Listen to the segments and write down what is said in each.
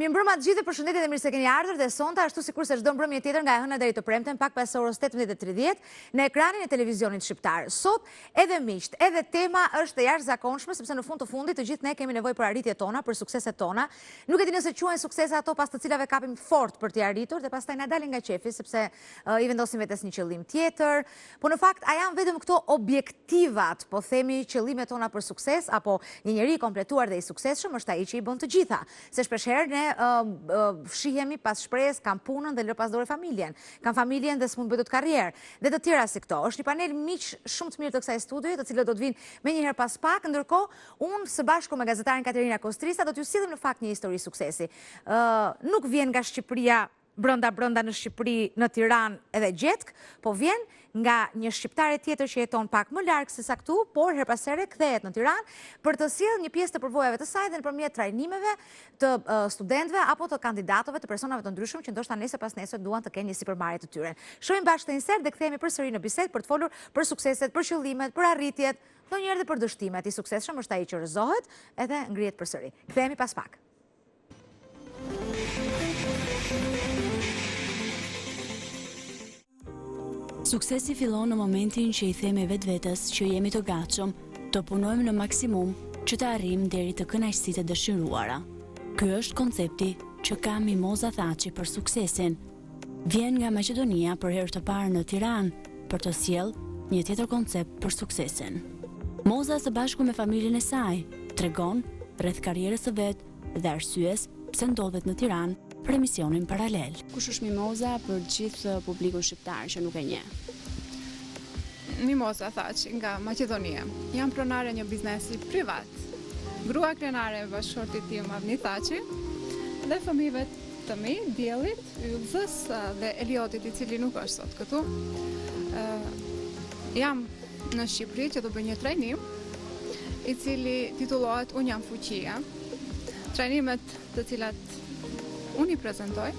Mirëmbrëma të gjithë, përshëndetje dhe mirë se keni ardhur dhe sonte ashtu sikur se çdo mbrëmje tjetër nga e hëna deri të premten pak pas orës 18:30 në ekranin e televizionit shqiptar. Sot edhe miqt, edhe tema është e jashtëzakonshme sepse në fund të fundit të gjithë ne kemi nevojë për arritjet tona, për sukseset tona. Nuk e di nëse quhen suksese ato pas të cilave kapim fort për t'i arritur dhe pastaj na dalin nga qefi sepse i vendosim vetes një qëllim tjetër. Po në fakt a janë vetëm këto objektivat, po themi qëllimet tona për sukses apo një njeri i kompletuar dhe i suksesshëm është ai që i bën të gjitha. Se shpeshherë ne fshihemi pas shprehjes kam punën dhe lë pas dore familjen. Kam familjen dhe s'mund bëj dot karrierë. Dhe të tjera si këto. Është një panel miq shumë të mirë të kësaj studioje, të cilët do të vinë menjëherë pas pak, ndërkohë unë së bashku me gazetarin Katerina Kostrisa do t'ju sillim në fakt një histori suksesi. Nuk vjen nga Shqipëria brenda në Shqipëri, në Tiranë edhe gjetk, po vjen nga një shqiptare tjetër që jeton pak më larg se sa këtu, por her pas here kthehet në Tiranë për të sjellë një pjesë të përvojave të saj dhe nëpërmjet trajnimeve të studentëve apo të kandidatëve të personave të ndryshëm që ndoshta nesër pas nesër duan të kenë një sipërmarrje të tyre. Shohim bashkë të insert dhe kthehemi përsëri në bisedë për të folur për sukseset, për qëllimet, për arritjet, ndonjëherë edhe për dështimet. I suksesshëm është ai që rrezohet edhe ngrihet përsëri. Kthehemi pas pak. Suksesi fillon në momentin që i themi vetvetes që jemi të gatshëm, të punojmë në maksimum që të arrijmë deri të kënaqësitë e dëshiruara. Ky është koncepti që ka Mimoza Thaçi për suksesin. Vjen nga Maqedonia për herë të parë në Tiranë për të sjellë një tjetër koncept për suksesin. Moza së bashku me familjen e saj tregon rreth karrierës së vet dhe arsyes pse ndodhet në Tiranë për emisionin paralel. Kush është Mimoza për gjithë publikun shqiptar që nuk e njeh? Mimoza Thaçi nga Maqedonia. Jam pronare një biznesi privat. Grua krenare e bashkëshortit tim Avni Thaçi dhe fëmijëve të mi, Diellit, Ylzës dhe Eliotit i cili nuk është sot këtu. Jam në Shqipëri që do bëj një trajnim i cili titullohet Unë jam fuqia. Trajnimet të cilat unë i prezentoj,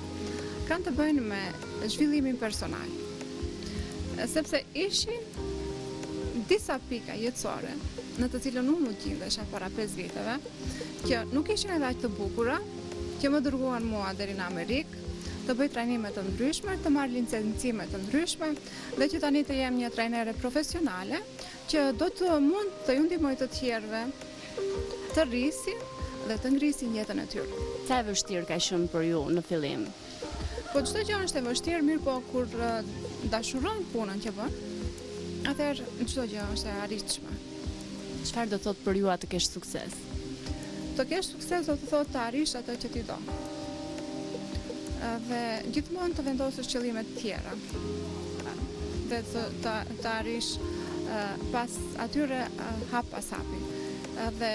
kanë të bëjnë me zhvillimin personal. Sepse ishin disa pika jetësore në të cilën unë nuk gjendesha para 5 viteve, që nuk ishin edhe aq të bukura, që më dërguan mua deri në Amerikë, të bëj trajnime të ndryshme, të marr licencime të ndryshme, dhe që tani të jem një trajnere profesionale, që do të mund të ju ndihmoj të tjerëve të rrisin dhe të ngrisin jetën e tyre. Sa e vështirë ka qenë për ju në fillim? Po çdo gjë është e vështirë, mirë po kur dashuron punën që bën, atëherë çdo gjë është e arritshme. Çfarë do thotë për ju atë të kesh sukses? Të kesh sukses do të thotë të arrish atë që ti do. Dhe gjithmonë të vendosësh qëllime të tjera. Dhe të arrish pas atyre hap pas hapi. Dhe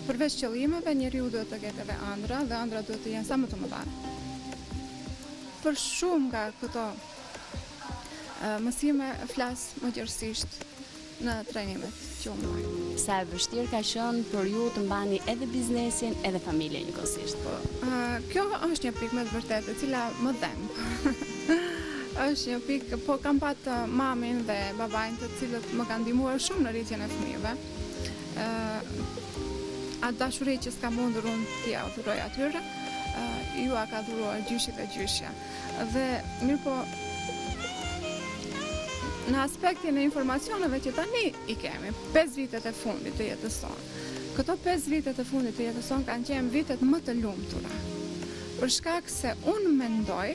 përveç qëllimeve, njeriu duhet të ketë edhe ëndra dhe ëndrat duhet të jenë sa më të mëdha. Për shumë nga këto mësime flas më gjërësisht në trajnimet që unë bëj. Sa e vështirë ka qenë për ju të mbani edhe biznesin edhe familjen njëkohësisht? Kjo është një pikë me të vërtetë, e cila më dëm. Është një pikë, po kam patë mamin dhe babain të cilët më kanë ndihmuar shumë në rritjen e fëmijëve. Atë dashuri që s'ka mundur unë t'ia dhuroj atyre, ju a ka dhuruar gjyshi dhe gjyshja. Dhe mirë po, në aspektin e informacioneve që tani i kemi, 5 vitet e fundit të jetës sonë. Këto 5 vitet e fundit të jetës sonë kanë qenë vitet më të lumtura. Për shkak se unë mendoj,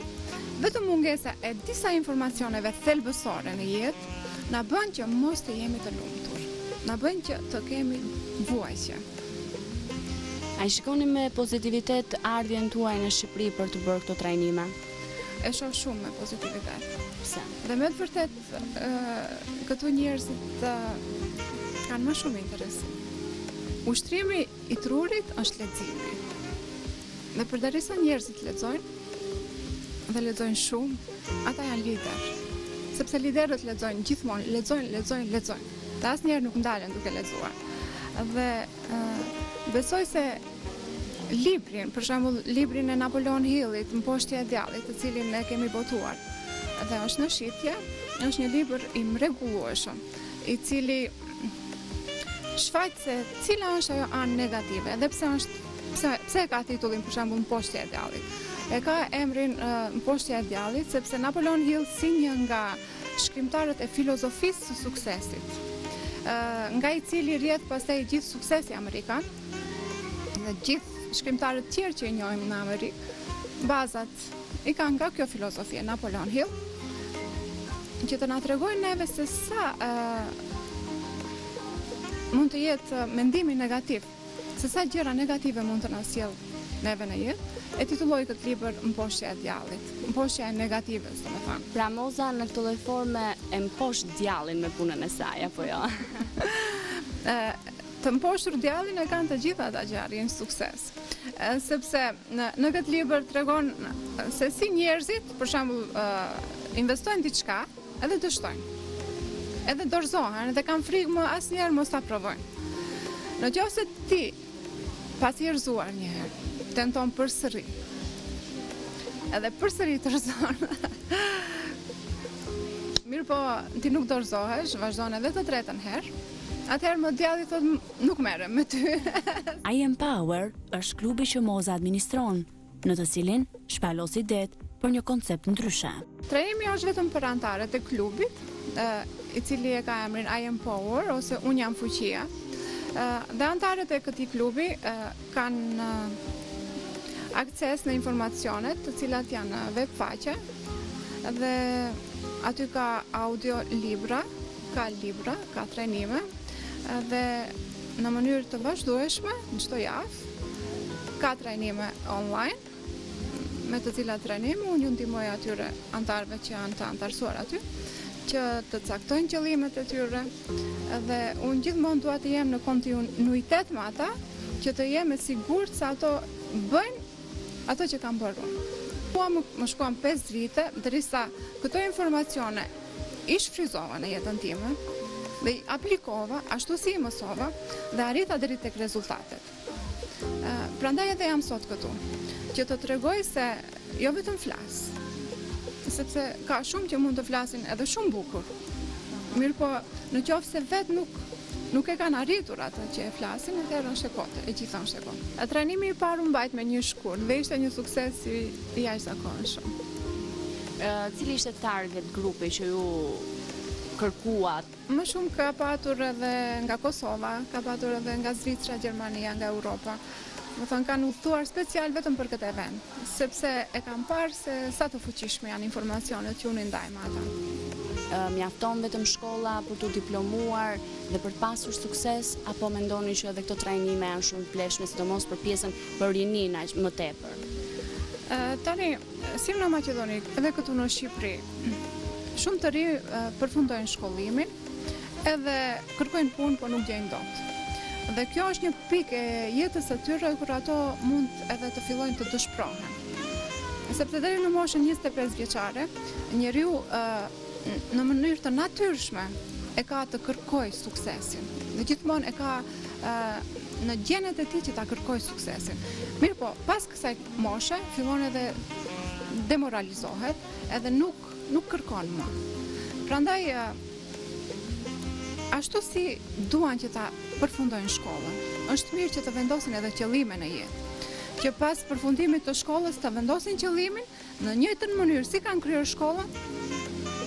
vetëm mungesa e disa informacioneve thelbësore në jetë, na bën që mos të jemi të lumtur. Na bën që të kemi vuajtje. A i shikoni me pozitivitet ardhjen tuaj në Shqipëri për të bërë këto trajnime? E shoh shumë me pozitivitet. Pse? Dhe me të vërtet, këtu njerëzit kanë më shumë interesim. Ushtrimi i trurit është leximi. Dhe përderisa njerëzit lexojnë, dhe lexojnë shumë, ata janë lider. Sepse liderët lexojnë gjithmonë, lexojnë. Dhe asnjëherë nuk ndalen duke lexuar. Dhe besoj se librin, për shembull librin e Napoleon Hillit, Mposhtja e djallit, të cilin ne kemi botuar, dhe është në shitje, është një libër i mrekullueshëm, i cili shfaq se cila është ajo anë negative, edhe pse është Pse e ka titullin për shembull Mposhtja e djallit? E ka emrin Mposhtja e djallit sepse Napoleon Hill si një nga shkrimtarët e filozofisë së suksesit, nga i cili rrjet pastaj gjithë suksesi amerikan dhe gjithë shkrimtarët tjerë që i njohim në Amerikë, bazat i kanë nga kjo filozofi e Napoleon Hill, që të na tregojnë neve se sa mund të jetë mendimi negativ, se sa gjëra negative mund të na sjellë neve në jetë. E titulloi këtë libër Mposhtja e djallit, mposhtja e negativës, domethënë. Pra moza në këtë lloj forme e mposht djallin me punën e saj, apo jo? Të mposhtur djallin e kanë të gjitha ata që arrin sukses. Sepse në këtë libër tregon se si njerëzit, për shembull, investojnë diçka edhe dështojnë. Edhe dorëzohen, edhe kanë frikë më asnjëherë mos ta provojnë. Në qoftë se ti pasi erëzuar një herë, tenton përsëri. Edhe përsëri të rëzon. Mirë po, ti nuk dorëzohesh, vazhdon edhe të tretën herë. Atëherë më djalli thotë nuk merrem me ty. I Am Power është klubi që moza administron, në të cilin shpalos idet për një koncept ndryshe. Trajnimi është vetëm për anëtarët e klubit, i cili e ka emrin I Am Power ose Unë jam fuqia. Dhe anëtarët e këtij klubi kanë akses në informacionet të cilat janë në web faqe dhe aty ka audio libra, ka trajnime dhe në mënyrë të vazhdueshme në çdo javë ka trajnime online me të cilat trajnime unë ju ndihmoj atyre anëtarëve që janë të anëtarësuar aty që të caktojnë qëllimet e tyre dhe unë gjithmonë dua të jem në kontinuitet me ata që të jem e sigurt se ato bëjnë ato që kam bërë unë. Më shkuan 5 vite, derisa këto informacione i shfryzova në jetën time dhe i aplikova ashtu si i mësova dhe arrita deri tek rezultatet. Prandaj edhe jam sot këtu, që të tregoj se jo vetëm flas, sepse ka shumë që mund të flasin edhe shumë bukur. Mirë po, në qoftë se vetë nuk e kanë arritur atë që e flasin, atëherë është e kotë, e gjithë është e kotë. Trajnimi i parë u mbajt me një shkurt dhe ishte një sukses i jashtëzakonshëm. Cili ishte target grupi që ju kërkuat? Më shumë ka patur edhe nga Kosova, ka patur edhe nga Zvicra, Gjermania, nga Europa. Më thënë kanë udhëtuar special vetëm për këtë event, sepse e kam parë se sa të fuqishme janë informacionet që unë i ndaj me ata. Mjafton vetëm shkolla për të diplomuar dhe për të pasur sukses, apo mendoni që edhe këto trajnime janë shumë të vlefshme, sidomos për pjesën për rinin aq më tepër? Tani, si në Maqedoni, edhe këtu në Shqipëri, shumë të ri përfundojnë shkollimin, edhe kërkojnë punë, por nuk gjejnë dot. Dhe kjo është një pikë e jetës së tyre kur ato mund edhe të fillojnë të dëshpërohen. Sepse deri në moshën 25 vjeçare, njeriu në mënyrë të natyrshme e ka të kërkoj suksesin. Dhe gjithmonë e ka në gjenet e tij që ta kërkoj suksesin. Mirë po, pas kësaj moshe, fillon edhe demoralizohet edhe nuk kërkon më. Prandaj, ashtu si duan që ta përfundojnë shkollën, është mirë që të vendosin edhe qëllime në jetë. Që pas përfundimit të shkollës të vendosin qëllimin në njëjtën mënyrë si kanë kryer shkollën,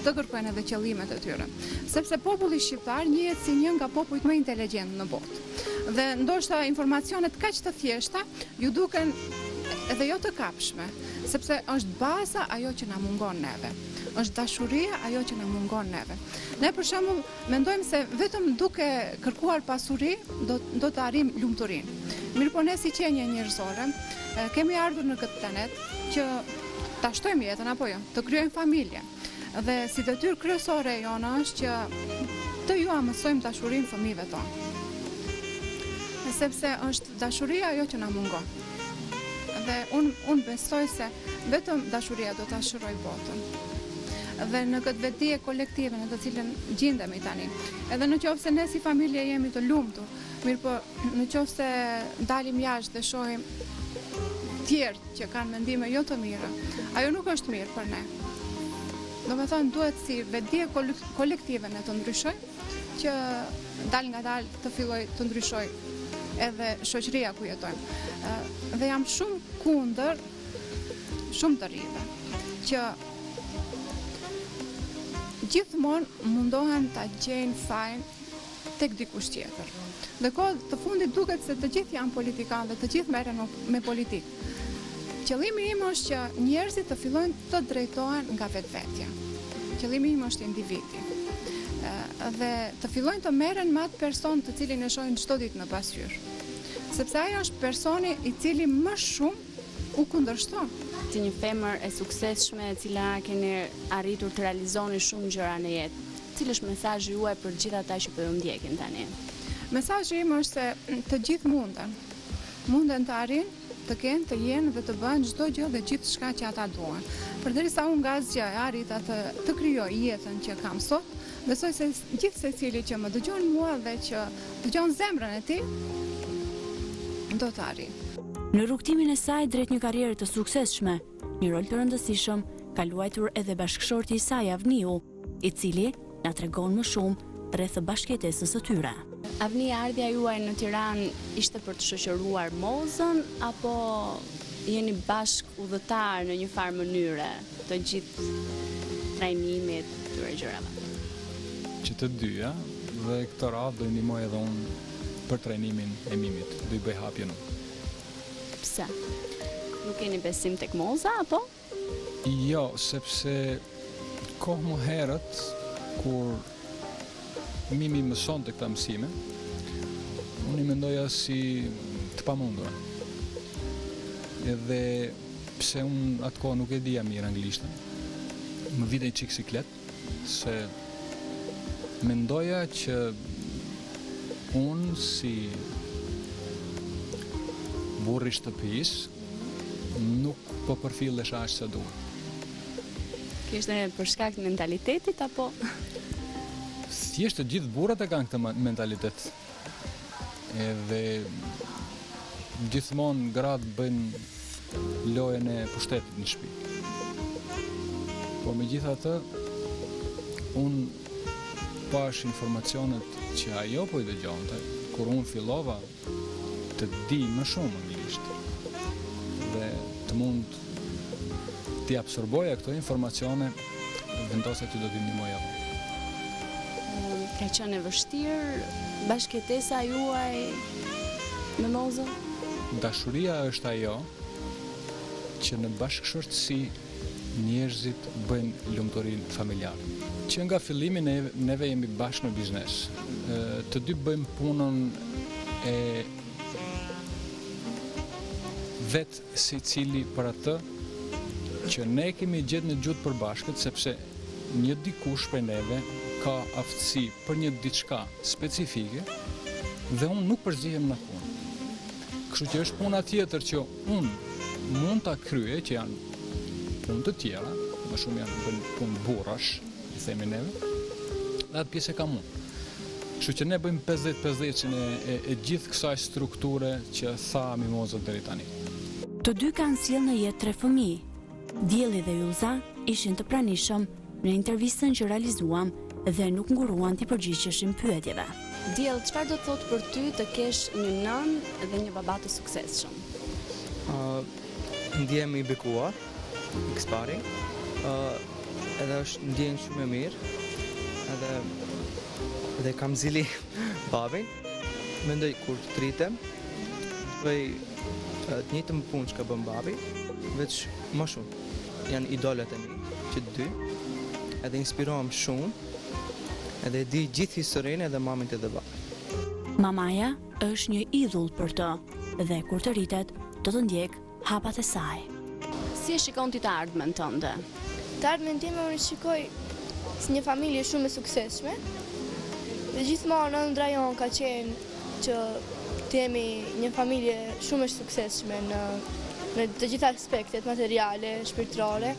të kërkojnë edhe qëllimet e tyre. Sepse populli shqiptar njihet si një nga popujt më inteligjent në botë. Dhe ndoshta informacionet kaq të thjeshta ju duken edhe jo të kapshme, sepse është baza ajo që na mungon neve. Është dashuria ajo që na mungon neve. Ne për shembull mendojmë se vetëm duke kërkuar pasuri do të arrijmë lumturinë. Mirë po ne si qenie njerëzore kemi ardhur në këtë planet që ta shtojmë jetën apo jo, të krijojmë familje. Dhe si detyrë kryesore e jona është që të ju mësojmë dashurinë fëmijëve tonë. Sepse është dashuria ajo që na mungon. Dhe unë besoj se vetëm dashuria do ta shërojë botën. Dhe në këtë vetdije kolektive në të cilën gjendemi tani, edhe në qoftë se ne si familje jemi të lumtur, mirë po në qoftë se dalim jashtë dhe shohim tjerë që kanë mendime jo të mira, ajo nuk është mirë për ne. Do me thonë, duhet si vetdije kolektive ne të ndryshoj, që dal nga dal të filloj të ndryshoj edhe shoqëria ku jetojmë. Dhe jam shumë kundër shumë të rive, që gjithmonë mundohen ta gjejnë fajin tek dikush tjetër. Dhe kohë të fundit duket se të gjithë janë politikanë dhe të gjithë merren me politikë. Qëllimi im është që njerëzit të fillojnë të drejtohen nga vetvetja. Qëllimi im është individi. Dhe të fillojnë të merren me atë person të cilin e shohin çdo ditë në pasqyrë. Sepse ai është personi i cili më shumë u kundërshton. Si një femër e suksesshme e cila keni arritur të realizoni shumë gjëra në jetë, cili është mesazhi juaj për gjithë ata që po ju ndjekin tani? Mesazhi im është se të gjithë munden të arrijnë, të kenë, të jenë dhe të bëjnë çdo gjë dhe gjithçka që ata duan. Përderisa unë nga asgjë e arrita të krijoj jetën që kam sot, besoj se gjithë secili që më dëgjon mua dhe që dëgjon zemrën e tij, do të arrijë. Në rrugtimin e saj drejt një karriere të suksesshme, një rol të rëndësishëm ka luajtur edhe bashkëshorti i saj Avniu, i cili na tregon më shumë rreth bashkëjetesës së tyre. Avni, ardhja juaj në Tiranë ishte për të shoqëruar mozën apo jeni bashk udhëtar në një farë mënyre të gjithë trajnimit këtyre gjërave? Që të dyja, dhe këtë radhë do ndihmoj edhe unë për trajnimin e Mimit, do i bëj hapjen unë. Pse? Nuk keni besim tek moza apo? Jo, sepse kohë më herët kur Mimi mëson të këta mësime, unë i mendoja si të pamundura. Edhe pse unë atë kohë nuk e dija mirë anglishtën, më vite një qikë siklet, se mendoja që unë si burri shtëpis nuk po përfillesh aq sa duhet. Kishte për shkak të mentalitetit apo? Thjesht të gjithë burrat e kanë këtë mentalitet. Edhe gjithmonë gratë bëjnë lojën e pushtetit në shtëpi. Po megjithatë, unë pash informacionet që ajo po i dëgjonte kur unë fillova të di më shumë anglisht dhe të mund t'i absorboja këto informacione, vendosa që do t'i ndihmoja. Ka qenë e vështirë bashkëjetesa juaj me mozën? Dashuria është ajo që në bashkëshortësi njerëzit bëjnë lumturinë familjare. Që nga fillimi neve jemi bashkë në biznes. Të dy bëjmë punën e vetë secili për atë që ne kemi gjetë në gjutë për bashkët, sepse një dikush për neve ka aftësi për një diçka specifike dhe unë nuk përzihem në punë. Kështu që është puna tjetër që unë mund ta kryej, që janë punë të tjera, më shumë janë punë burrash, i themi neve, dhe atë pjesë e kam unë. Kështu që ne bëjmë 50-50 e gjithë kësaj strukture që tha Mimoza deri tani. Të dy kanë sjellë në jetë 3 fëmijë. Dielli dhe Ylza ishin të pranishëm në intervistën që realizuam dhe nuk nguruan t'i përgjigjeshin pyetjeve. Diell, çfarë do të thotë për ty të kesh një nënë dhe një baba të suksesshëm? Ndjehem i bekuar, expari, edhe është ndjenjë shumë e mirë, edhe kam zili babin, mendoj kur të tritem, bëj të njëjtën punë që ka bën babi, veç më shumë. Janë idolet e mi, që të dy, edhe inspirohem shumë, edhe di gjithë historinë edhe mamin të dhe babin. Mamaja është një idhull për të, dhe kur të rritet, do të ndjek hapat e saj. Si e shikon ti të ardhmen tënde? Të ardhmen time unë shikoj si një familje shumë e suksesshme, dhe gjithmonë ëndra jon ka qenë që të jemi një familje shumë e suksesshme në të gjitha aspektet materiale, shpirtërore.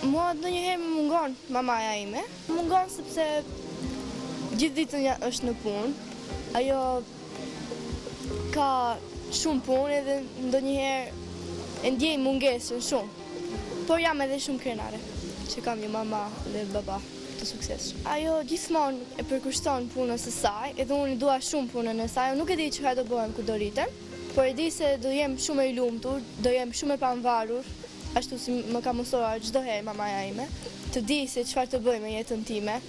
Mua ndonjëherë më mungon mamaja ime. Më mungon sepse gjithë ditën është në punë. Ajo ka shumë punë edhe ndonjëherë e ndjej mungesën shumë. Por jam edhe shumë krenare që kam një mama dhe baba të suksesshëm. Ajo gjithmonë e përkushton punës së saj, edhe unë i dua shumë punën e saj. Unë nuk e di çfarë do bëhem kur do rritem, por e di se do jem shumë e lumtur, do jem shumë e pavarur, ashtu si më ka mësuar çdo herë mamaja ime, të di se çfarë të bëj me jetën time.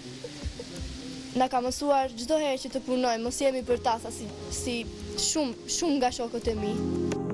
Na ka mësuar çdo herë që të punojmë, mos jemi për tasa si shumë nga shokët e mi.